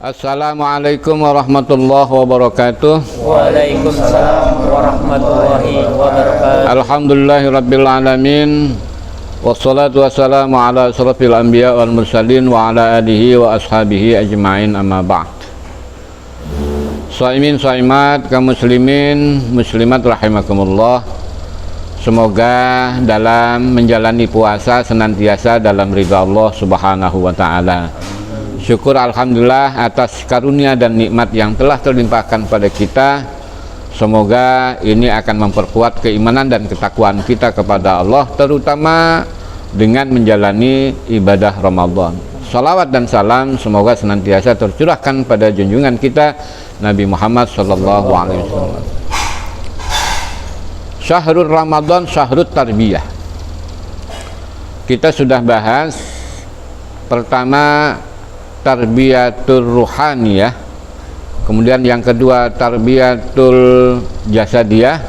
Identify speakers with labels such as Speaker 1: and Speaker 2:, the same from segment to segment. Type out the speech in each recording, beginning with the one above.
Speaker 1: Assalamualaikum warahmatullahi wabarakatuh.
Speaker 2: Waalaikumsalam warahmatullahi wabarakatuh.
Speaker 1: Alhamdulillahirabbil alamin. Wassalatu wassalamu ala asrofil anbiya wal mursalin wa ala alihi wa ashabihi ajma'in, amma ba'd. Shaimin shaimat kaum muslimin muslimat rahimakumullah. Semoga dalam menjalani puasa senantiasa dalam ridha Allah Subhanahu wa taala. Syukur alhamdulillah atas karunia dan nikmat yang telah terlimpahkan pada kita. Semoga ini akan memperkuat keimanan dan ketakwaan kita kepada Allah, terutama dengan menjalani ibadah Ramadan. Salawat dan salam semoga senantiasa tercurahkan pada junjungan kita Nabi Muhammad sallallahu alaihi wasallam. Syahrul Ramadan, syahrul tarbiyah. Kita sudah bahas pertama tarbiyatul ruhaniyah, kemudian yang kedua tarbiyatul jasadiyah,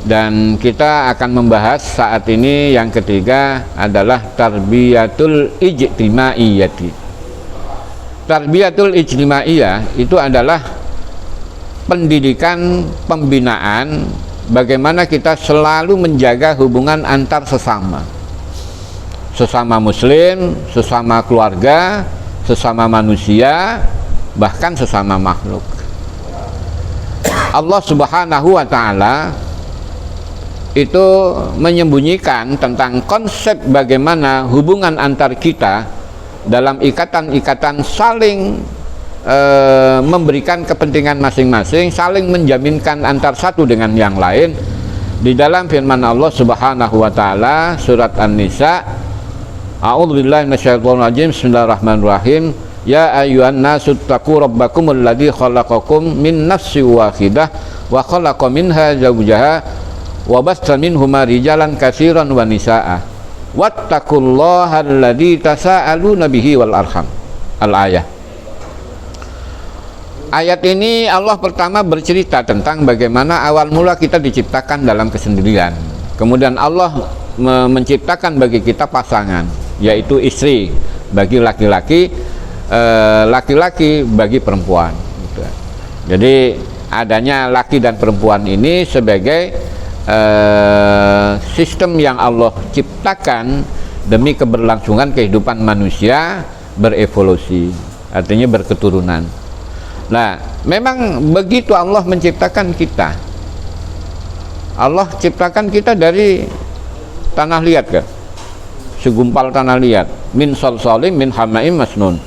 Speaker 1: dan kita akan membahas saat ini yang ketiga adalah tarbiyatul ijtimaiyati. Tarbiyatul ijtimaiyah itu adalah pendidikan pembinaan bagaimana kita selalu menjaga hubungan antar sesama muslim, sesama keluarga, sesama manusia, bahkan sesama makhluk. Allah Subhanahu wa ta'ala itu menyembunyikan tentang konsep bagaimana hubungan antar kita dalam ikatan-ikatan saling memberikan kepentingan masing-masing, saling menjaminkan antar satu dengan yang lain di dalam firman Allah Subhanahu wa ta'ala surat An-Nisa. A'udzubillahi minasyaitonirrajim. Bismillahirrahmanirrahim. Ya ayyuhan nasu taqu rabbakumul ladzi khalaqakum min nafsin wahidah wa khalaqa minha zawjaha wa basta minhuma rijalan katsiran wa nisaa'a wattaqullaha alladzi tasaaluna bihi wal arham. Al-ayah. Ayat ini Allah pertama bercerita tentang bagaimana awal mula kita diciptakan dalam kesendirian. Kemudian Allah menciptakan bagi kita pasangan, yaitu istri bagi laki-laki, laki-laki bagi perempuan. Jadi adanya laki dan perempuan ini sebagai sistem yang Allah ciptakan demi keberlangsungan kehidupan manusia berevolusi, artinya berketurunan. Nah, memang begitu Allah menciptakan kita. Allah ciptakan kita dari tanah liat, kan? Segumpal tanah liat, min salsalim min hamaim masnun.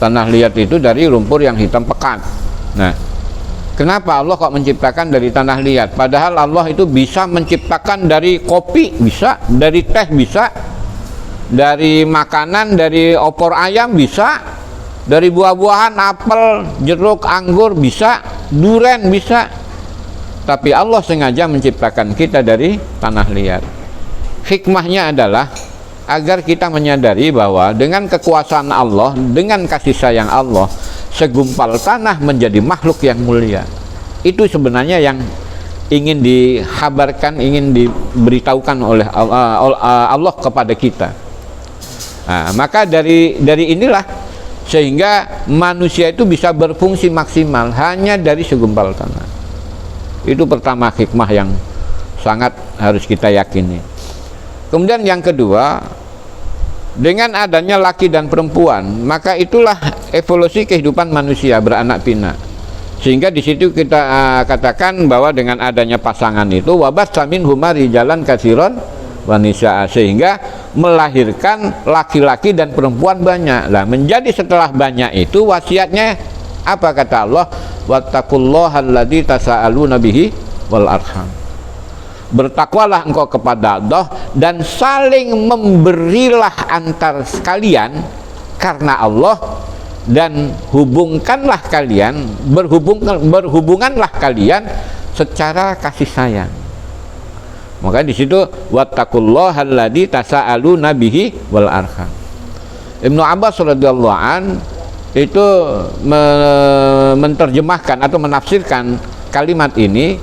Speaker 1: Tanah liat itu dari lumpur yang hitam pekat. Nah, kenapa Allah kok menciptakan dari tanah liat? Padahal Allah itu bisa menciptakan dari kopi, bisa, dari teh bisa, dari makanan, dari opor ayam bisa, dari buah-buahan, apel, jeruk, anggur bisa, duren bisa. Tapi Allah sengaja menciptakan kita dari tanah liat. Hikmahnya adalah agar kita menyadari bahwa dengan kekuasaan Allah, dengan kasih sayang Allah, segumpal tanah menjadi makhluk yang mulia. Itu sebenarnya yang ingin dikhabarkan, ingin diberitahukan oleh Allah kepada kita. Nah, maka dari inilah sehingga manusia itu bisa berfungsi maksimal hanya dari segumpal tanah. Itu pertama hikmah yang sangat harus kita yakini. Kemudian yang kedua, dengan adanya laki dan perempuan, maka itulah evolusi kehidupan manusia beranak pinak. Sehingga di situ kita katakan bahwa dengan adanya pasangan itu wabasta minhuma rijalan katsiran wa nisaa, sehingga melahirkan laki-laki dan perempuan banyak. Lah, menjadi setelah banyak itu wasiatnya apa kata Allah? Wattaqullaha alladzi tasaaluna bihi wal arham. Bertakwalah engkau kepada Allah dan saling memberilah antar sekalian karena Allah, dan hubungkanlah kalian, berhubunganlah kalian secara kasih sayang. Maka di situ wattaqullaha alladzi tasaaluna bihi wal arham. Ibnu Abbas radhiyallahu an itu menerjemahkan atau menafsirkan kalimat ini,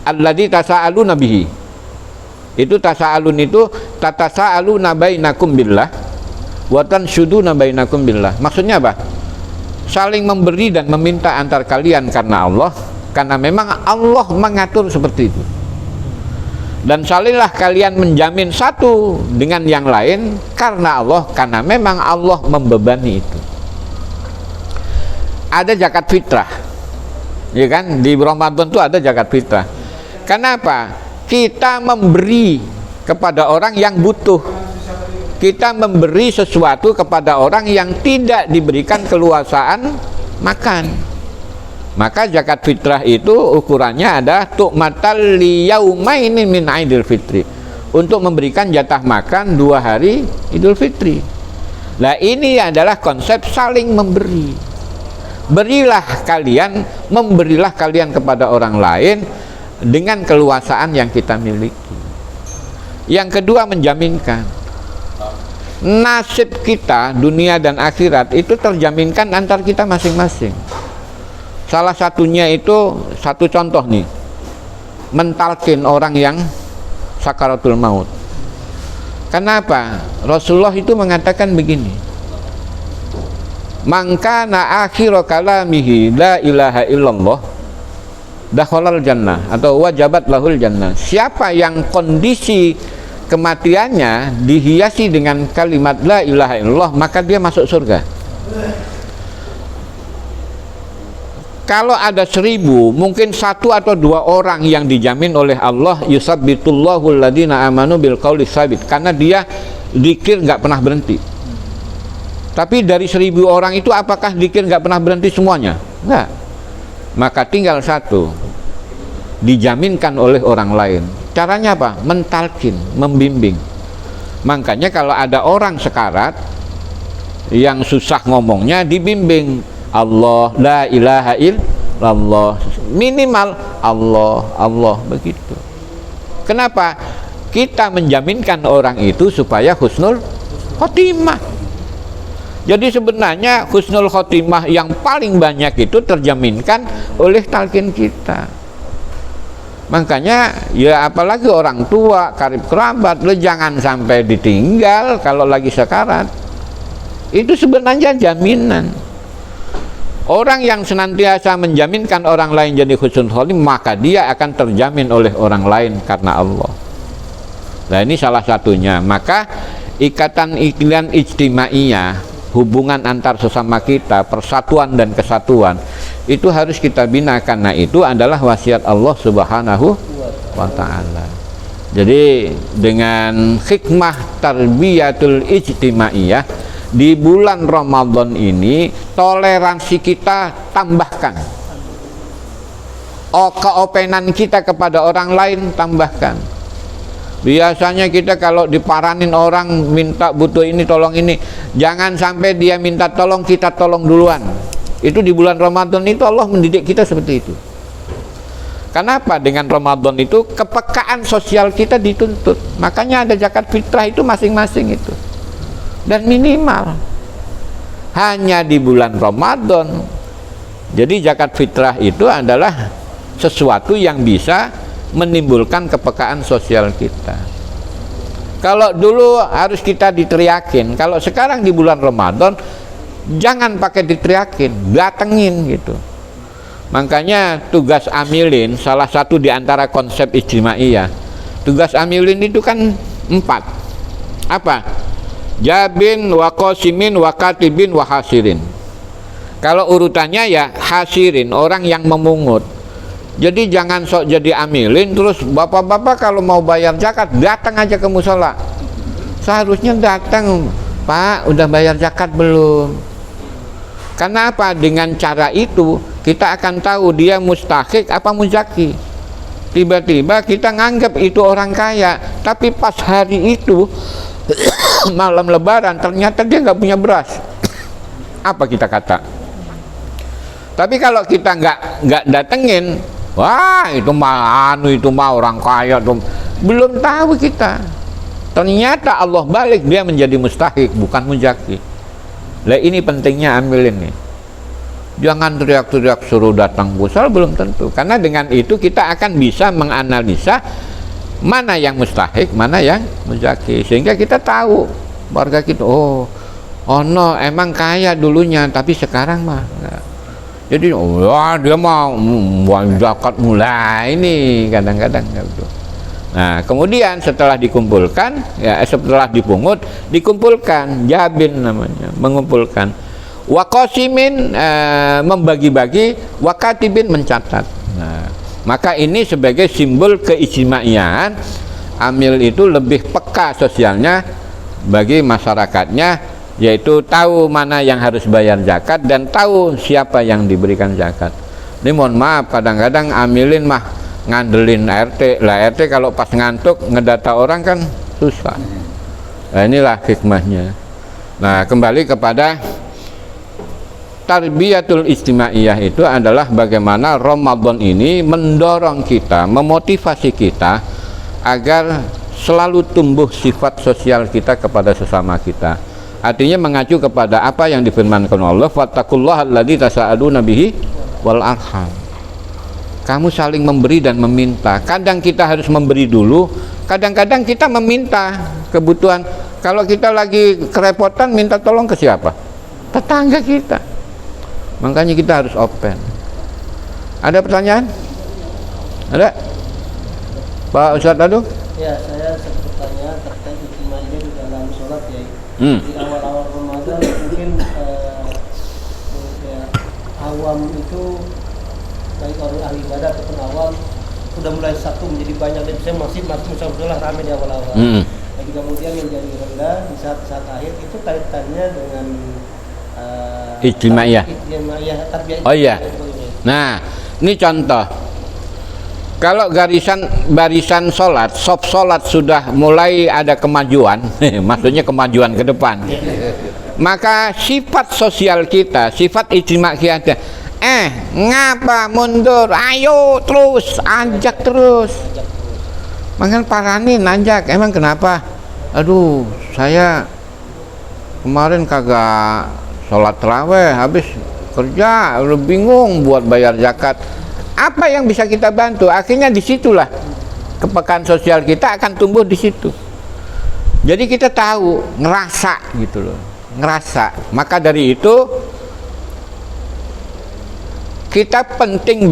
Speaker 1: alladzi tasaaluna bihi. Itu tasaalun itu tatasaaluna bainakum billah wa tansyuduna bainakum billah. Maksudnya apa? Saling memberi dan meminta antar kalian karena Allah, karena memang Allah mengatur seperti itu. Dan salinglah kalian menjamin satu dengan yang lain karena Allah, karena memang Allah membebani itu. Ada zakat fitrah, ya kan? Di Ramadan itu ada zakat fitrah. Kenapa? Kita memberi kepada orang yang butuh. Kita memberi sesuatu kepada orang yang tidak diberikan keluasaan makan. Maka zakat fitrah itu ukurannya ada tu'matal liyaumaini min Idul Fitri, untuk memberikan jatah makan 2 hari Idul Fitri. Nah, ini adalah konsep saling memberi. Berilah kalian, memberilah kalian kepada orang lain dengan keluasaan yang kita miliki. Yang kedua, menjaminkan nasib kita dunia dan akhirat itu terjaminkan antar kita masing-masing. Salah satunya itu, satu contoh nih, mentalkin orang yang sakaratul maut. Kenapa? Rasulullah itu mengatakan begini, maka na akhiru kalamihi la ilaha illallah dakhalal jannah, atau wajabat lahul jannah. Siapa yang kondisi kematiannya dihiasi dengan kalimat la ilaha illallah, maka dia masuk surga. Kalau ada 1000, mungkin 1 atau 2 orang yang dijamin oleh Allah, yusabbitullahu alladina amanu bil qauli sabit, karena dia zikir nggak pernah berhenti. Tapi dari 1000 orang itu apakah zikir nggak pernah berhenti semuanya? Enggak. Maka tinggal 1, dijaminkan oleh orang lain. Caranya apa? Mentalkin, membimbing. Makanya kalau ada orang sekarat yang susah ngomongnya, dibimbing. Allah, la ilaha illallah, minimal Allah, Allah, begitu. Kenapa? Kita menjaminkan orang itu supaya husnul khotimah. Jadi sebenarnya husnul khotimah yang paling banyak itu terjaminkan oleh talqin kita. Makanya ya apalagi orang tua, karib kerabat, lo jangan sampai ditinggal kalau lagi sekarat. Itu sebenarnya jaminan. Orang yang senantiasa menjaminkan orang lain jadi husnul khotimah, maka dia akan terjamin oleh orang lain karena Allah. Nah, ini salah satunya. Maka ikatan ijtimaiyah, hubungan antar sesama kita, persatuan dan kesatuan, itu harus kita bina, karena itu adalah wasiat Allah Subhanahu wa ta'ala. Jadi dengan hikmah tarbiyatul ijtimaiyah, di bulan Ramadan ini toleransi kita tambahkan, keopenan kita kepada orang lain tambahkan. Biasanya kita kalau diparanin orang minta butuh ini, tolong ini, jangan sampai dia minta tolong kita tolong duluan. Itu di bulan Ramadan itu Allah mendidik kita seperti itu. Kenapa? Dengan Ramadan itu kepekaan sosial kita dituntut. Makanya ada zakat fitrah itu masing-masing itu. Dan minimal hanya di bulan Ramadan. Jadi zakat fitrah itu adalah sesuatu yang bisa menimbulkan kepekaan sosial kita. Kalau dulu harus kita diteriakin, kalau sekarang di bulan Ramadan jangan pakai diteriakin, datengin gitu. Makanya tugas amilin, salah satu di antara konsep ijtimaiyah, tugas amilin itu kan 4. Apa? Jabin, wa qasimin, wa katibin, wa hasirin. Kalau urutannya ya hasirin, orang yang memungut. Jadi jangan sok jadi amilin, terus bapak-bapak kalau mau bayar zakat datang aja ke musola. Seharusnya datang, Pak, udah bayar zakat belum? Karena apa? Dengan cara itu kita akan tahu dia mustahik apa muzaki. Tiba-tiba kita nganggap itu orang kaya, tapi pas hari itu malam lebaran ternyata dia nggak punya beras. Apa kita kata? Tapi kalau kita nggak datengin, wah itu mah orang kaya tuh. Belum tahu kita. Ternyata Allah balik dia menjadi mustahik, bukan muzaki. Lah ini pentingnya ambilin nih. Jangan teriak-teriak suruh datang busal, belum tentu. Karena dengan itu kita akan bisa menganalisa mana yang mustahik, mana yang muzaki, sehingga kita tahu warga kita, oh Oh no, emang kaya dulunya, tapi sekarang mah enggak. Jadi wah dia mau zakat mulai ini kadang-kadang gitu. Nah kemudian setelah dikumpulkan, ya setelah dipungut, dikumpulkan jabin namanya, mengumpulkan. Waqasimin membagi-bagi, wakatibin mencatat. Nah, maka ini sebagai simbol keijtimaian, amil itu lebih peka sosialnya bagi masyarakatnya, yaitu tahu mana yang harus bayar zakat dan tahu siapa yang diberikan zakat. Ini mohon maaf, kadang-kadang amilin mah ngandelin RT lah. RT kalau pas ngantuk ngedata orang kan susah. Nah, inilah hikmahnya. Nah kembali kepada tarbiyatul ijtimaiyah, itu adalah bagaimana Ramadan ini mendorong kita, memotivasi kita agar selalu tumbuh sifat sosial kita kepada sesama kita. Artinya mengacu kepada apa yang difirmankan Allah, fattaqullaha alladzi tasaaluna bihi wal arham. Kamu saling memberi dan meminta. Kadang kita harus memberi dulu, kadang-kadang kita meminta kebutuhan. Kalau kita lagi kerepotan, minta tolong ke siapa? Tetangga kita. Makanya kita harus open. Ada pertanyaan? Ada? Pak Ustadz Adu?
Speaker 3: Ya, saya bertanya terkait ijtimainya di dalam sholat ya. Di awal-awal Ramadan mungkin ya, awam itu baik orang ahli ibadah ataupun awam sudah mulai satu menjadi banyak, dan saya masih musola ramai di awal-awal. Lagi kemudian yang jadi rendah di saat akhir itu kaitannya dengan
Speaker 1: ijtimaiyah. Oh iya. Nah, ini contoh. Kalau barisan sholat, sop sholat sudah mulai ada kemajuan, maksudnya kemajuan ke depan. Maka sifat sosial kita, sifat ijtima kita, ngapa mundur? Ayo terus, ajak terus. Makanya paranin ajak. Emang kenapa? Aduh, saya kemarin kagak sholat tarawih, habis kerja udah bingung buat bayar zakat. Apa yang bisa kita bantu? Akhirnya disitulah kepekaan sosial kita akan tumbuh di situ. Jadi kita tahu, ngerasa gitu loh, ngerasa. Maka dari itu penting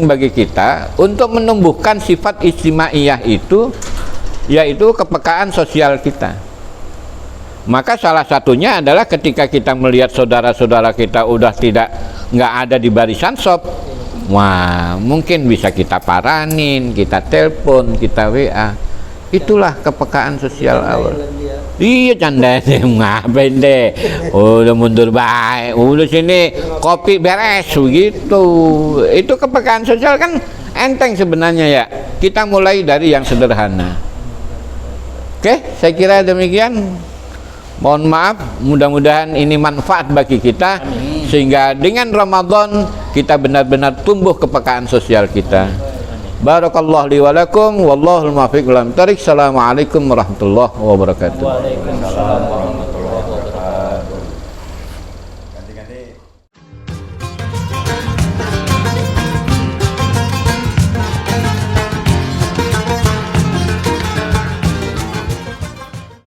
Speaker 1: bagi kita untuk menumbuhkan sifat ijtimaiyah itu, yaitu kepekaan sosial kita. Maka salah satunya adalah ketika kita melihat saudara-saudara kita udah nggak ada di barisan sop, wah mungkin bisa kita paranin, kita telepon, kita WA. Itulah kepekaan sosial awal. Iya canda deh, ngapain deh? Udah mundur baik, udah sini kopi beres begitu. Itu kepekaan sosial kan enteng sebenarnya ya. Kita mulai dari yang sederhana. Oke, saya kira demikian. Mohon maaf, mudah-mudahan ini manfaat bagi kita. Amin. Sehingga dengan Ramadan kita benar-benar tumbuh kepekaan sosial kita. Barakallahu li wa lakum, wallahul muwaffiq ila aqwamit thoriq. Assalamualaikum warahmatullahi wabarakatuh.
Speaker 2: Waalaikumsalam.